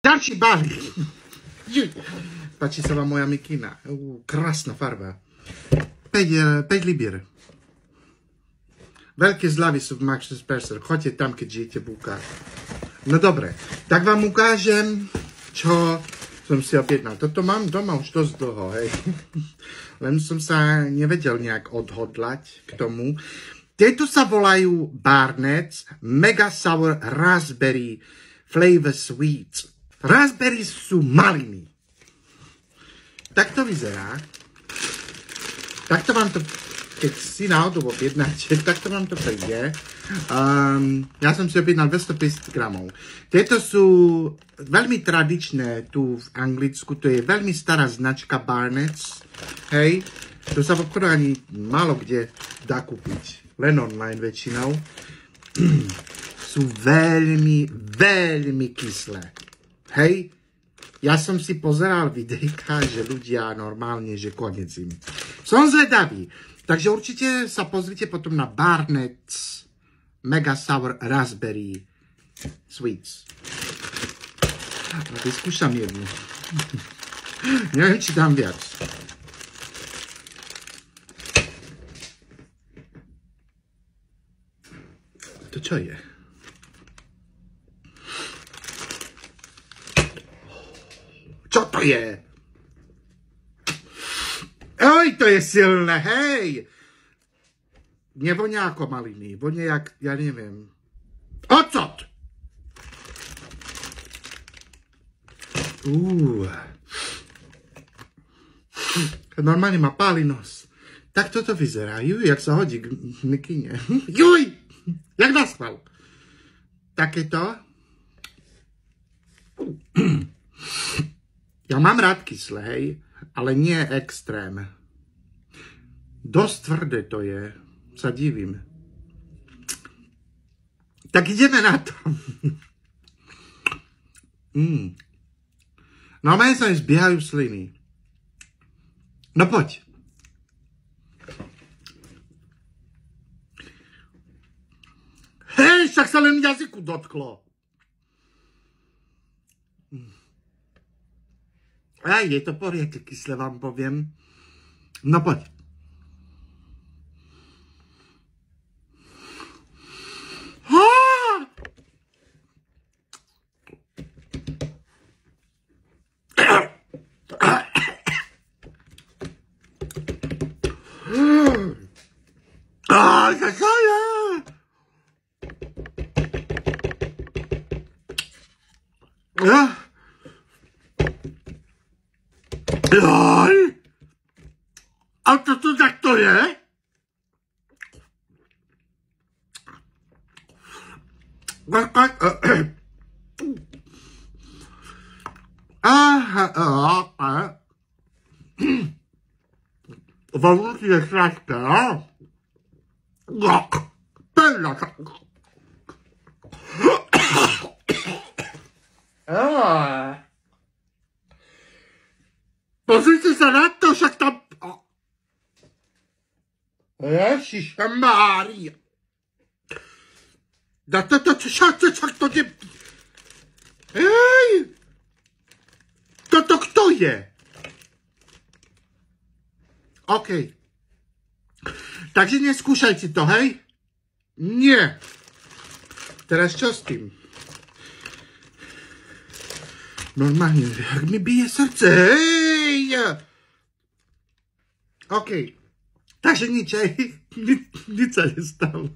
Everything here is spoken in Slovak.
Ďalší balík. Páči sa vám moja mikina. Krásna farba. 5 libier. Veľké zľavy sú v Max Spencer. Choďte tam, keď žijete v UK. No dobre, tak vám ukážem, čo som si objednal. Toto mám doma už dosť dlho, hej. Len som sa nevedel nejak odhodlať k tomu. Tieto sa volajú Barnett's Mega Sour Raspberry Flavor Sweets. Raspberry sú maliny. Tak to vyzerá. Takto vám to, keď si náhodou objednáte, takto vám to príde. Ja som si objednal 250 gramov. Tieto sú veľmi tradičné tu v Anglicku. To je veľmi stará značka Barnett's. Hej. To sa v obchodu ani málo kde dá kúpiť. Len online väčšinou. Sú veľmi, veľmi kyslé. Hej. Ja som si pozeral videjka, že ľudia normálne, že konec im. Som zvedavý. Takže určite sa pozrite potom na Barnett's Mega Sour Raspberry Sweets. Vyskúšam jednu. Neviem, či dám viac. To čo je? Čo to je? Oj, to je silné, hej! Nevonia ako maliny, vonia jak, ja neviem. Ocot! Normálne ma páli nos. Tak toto vyzerá. Juj, jak sa hodí k mikine. Juj! Jak naspal. Takéto. Ja mám rád kyslé, hej, ale nie extrém. Dosť tvrdé to je. Sa divím. Tak ideme na to. No a mene sa mi zbiehajú sliny. No poď. Hej, však sa len jazyku dotklo. Aj, je to poriadne kyslé, vám poviem. No poď. A to tu takto je? Vovúci je sladké, a? Pozrite sa na to, však tam... Ježiša Mária. Da to, však to je... Hej! Toto kto je? OK. Takže neskúšajte to, hej? Nie. Teraz čo s tým? Normálne, jak mi bije srdce, hej! OK. Takže nič, hej? Nič sa nestalo.